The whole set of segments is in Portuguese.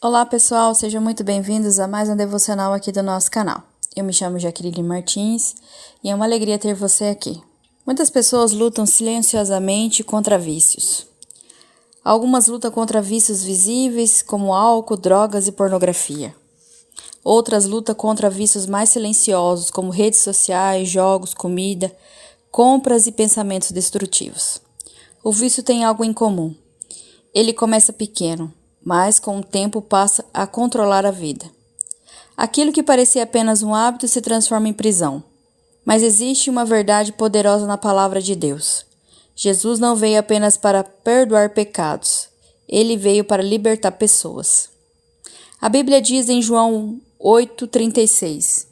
Olá pessoal, sejam muito bem-vindos a mais um devocional aqui do nosso canal. Eu me chamo Jaqueline Martins e é uma alegria ter você aqui. Muitas pessoas lutam silenciosamente contra vícios. Algumas lutam contra vícios visíveis, como álcool, drogas e pornografia. Outras lutam contra vícios mais silenciosos, como redes sociais, jogos, comida, compras e pensamentos destrutivos. O vício tem algo em comum. Ele começa pequeno, mas com o tempo passa a controlar a vida. Aquilo que parecia apenas um hábito se transforma em prisão. Mas existe uma verdade poderosa na palavra de Deus. Jesus não veio apenas para perdoar pecados. Ele veio para libertar pessoas. A Bíblia diz em João 8,36: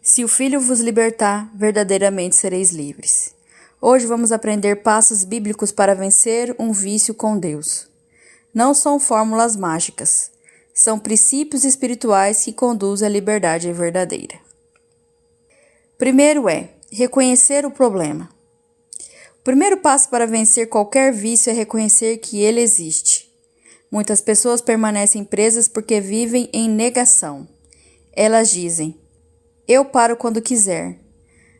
Se o Filho vos libertar, verdadeiramente sereis livres. Hoje vamos aprender passos bíblicos para vencer um vício com Deus. Não são fórmulas mágicas, são princípios espirituais que conduzem à liberdade verdadeira. Primeiro é reconhecer o problema. O primeiro passo para vencer qualquer vício é reconhecer que ele existe. Muitas pessoas permanecem presas porque vivem em negação. Elas dizem: eu paro quando quiser.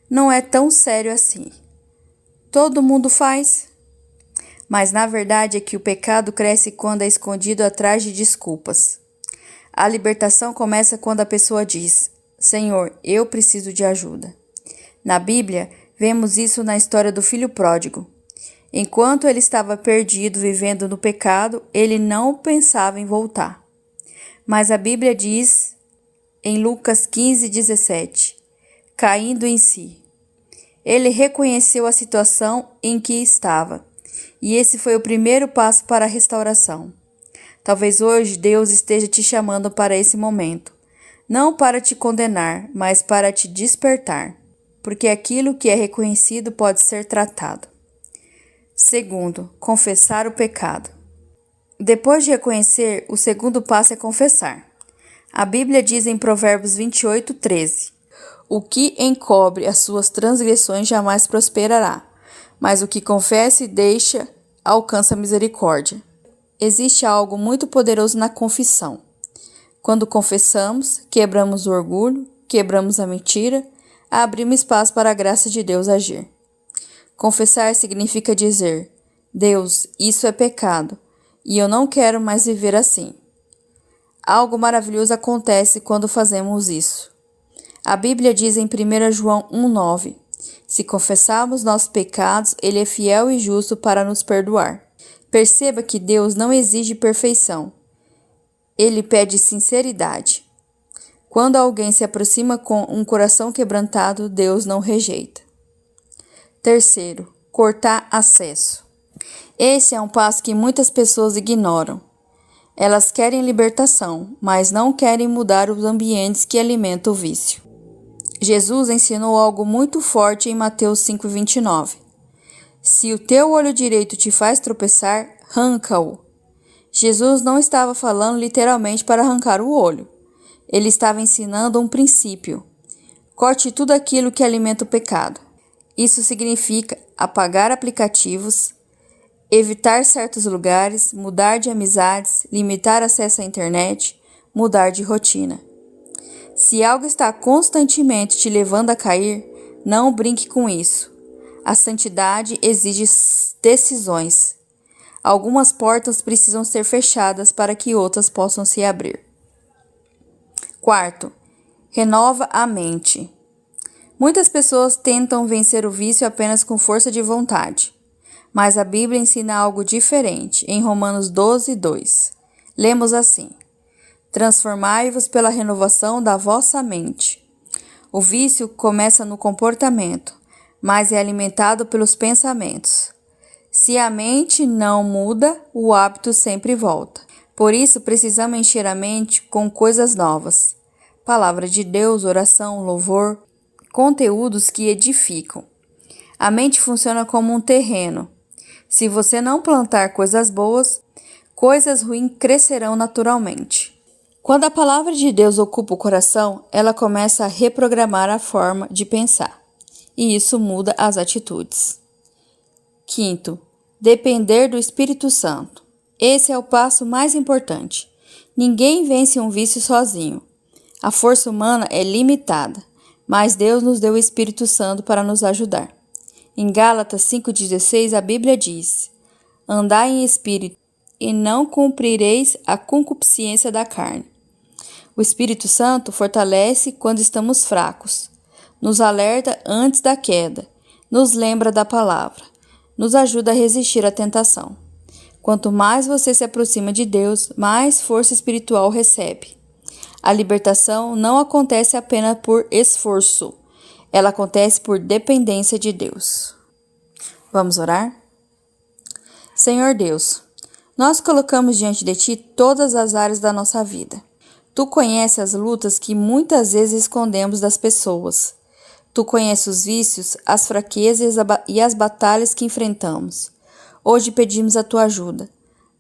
Não é tão sério assim. Todo mundo faz. Mas na verdade é que o pecado cresce quando é escondido atrás de desculpas. A libertação começa quando a pessoa diz: Senhor, eu preciso de ajuda. Na Bíblia, vemos isso na história do filho pródigo. Enquanto ele estava perdido, vivendo no pecado, ele não pensava em voltar. Mas a Bíblia diz em Lucas 15:17, caindo em si. Ele reconheceu a situação em que estava. E esse foi o primeiro passo para a restauração. Talvez hoje Deus esteja te chamando para esse momento. Não para te condenar, mas para te despertar. Porque aquilo que é reconhecido pode ser tratado. Segundo, confessar o pecado. Depois de reconhecer, o segundo passo é confessar. A Bíblia diz em Provérbios 28:13: O que encobre as suas transgressões jamais prosperará. Mas o que confessa e deixa alcança misericórdia. Existe algo muito poderoso na confissão. Quando confessamos, quebramos o orgulho, quebramos a mentira, abrimos espaço para a graça de Deus agir. Confessar significa dizer: Deus, isso é pecado, e eu não quero mais viver assim. Algo maravilhoso acontece quando fazemos isso. A Bíblia diz em 1 João 1,9: Se confessarmos nossos pecados, Ele é fiel e justo para nos perdoar. Perceba que Deus não exige perfeição. Ele pede sinceridade. Quando alguém se aproxima com um coração quebrantado, Deus não rejeita. Terceiro, cortar acesso. Esse é um passo que muitas pessoas ignoram. Elas querem libertação, mas não querem mudar os ambientes que alimentam o vício. Jesus ensinou algo muito forte em Mateus 5,29. Se o teu olho direito te faz tropeçar, arranca-o. Jesus não estava falando literalmente para arrancar o olho. Ele estava ensinando um princípio. Corte tudo aquilo que alimenta o pecado. Isso significa apagar aplicativos, evitar certos lugares, mudar de amizades, limitar acesso à internet, mudar de rotina. Se algo está constantemente te levando a cair, não brinque com isso. A santidade exige decisões. Algumas portas precisam ser fechadas para que outras possam se abrir. Quarto, renova a mente. Muitas pessoas tentam vencer o vício apenas com força de vontade. Mas a Bíblia ensina algo diferente em Romanos 12:2. Lemos assim: Transformai-vos pela renovação da vossa mente. O vício começa no comportamento, mas é alimentado pelos pensamentos. Se a mente não muda, o hábito sempre volta. Por isso, precisamos encher a mente com coisas novas. Palavra de Deus, oração, louvor, conteúdos que edificam. A mente funciona como um terreno. Se você não plantar coisas boas, coisas ruins crescerão naturalmente. Quando a palavra de Deus ocupa o coração, ela começa a reprogramar a forma de pensar, e isso muda as atitudes. Quinto, depender do Espírito Santo. Esse é o passo mais importante. Ninguém vence um vício sozinho. A força humana é limitada, mas Deus nos deu o Espírito Santo para nos ajudar. Em Gálatas 5,16 a Bíblia diz: Andai em espírito, e não cumprireis a concupiscência da carne. O Espírito Santo fortalece quando estamos fracos, nos alerta antes da queda, nos lembra da palavra, nos ajuda a resistir à tentação. Quanto mais você se aproxima de Deus, mais força espiritual recebe. A libertação não acontece apenas por esforço, ela acontece por dependência de Deus. Vamos orar? Senhor Deus, nós colocamos diante de Ti todas as áreas da nossa vida. Tu conheces as lutas que muitas vezes escondemos das pessoas. Tu conheces os vícios, as fraquezas e as batalhas que enfrentamos. Hoje pedimos a Tua ajuda.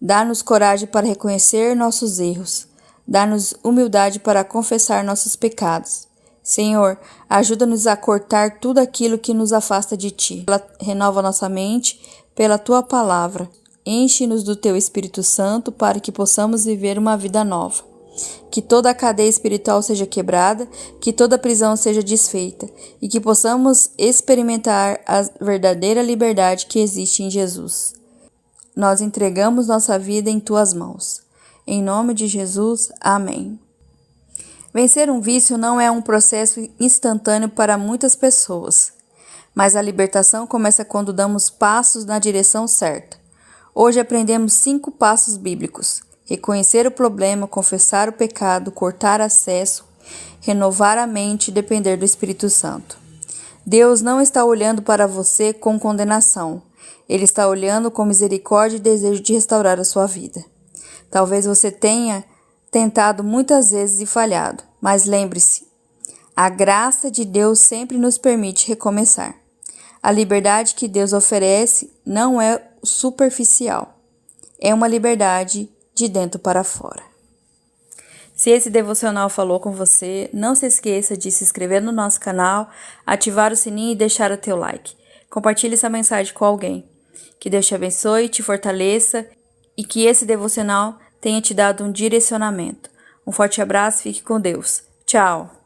Dá-nos coragem para reconhecer nossos erros. Dá-nos humildade para confessar nossos pecados. Senhor, ajuda-nos a cortar tudo aquilo que nos afasta de Ti. Renova nossa mente pela Tua palavra. Enche-nos do Teu Espírito Santo para que possamos viver uma vida nova. Que toda a cadeia espiritual seja quebrada, que toda prisão seja desfeita e que possamos experimentar a verdadeira liberdade que existe em Jesus. Nós entregamos nossa vida em Tuas mãos. Em nome de Jesus, amém. Vencer um vício não é um processo instantâneo para muitas pessoas, mas a libertação começa quando damos passos na direção certa. Hoje aprendemos 5 passos bíblicos: reconhecer o problema, confessar o pecado, cortar acesso, renovar a mente e depender do Espírito Santo. Deus não está olhando para você com condenação. Ele está olhando com misericórdia e desejo de restaurar a sua vida. Talvez você tenha tentado muitas vezes e falhado, mas lembre-se, a graça de Deus sempre nos permite recomeçar. A liberdade que Deus oferece não é superficial, é uma liberdade de dentro para fora. Se esse devocional falou com você, não se esqueça de se inscrever no nosso canal, ativar o sininho e deixar o teu like. Compartilhe essa mensagem com alguém. Que Deus te abençoe, te fortaleça e que esse devocional tenha te dado um direcionamento. Um forte abraço, fique com Deus. Tchau!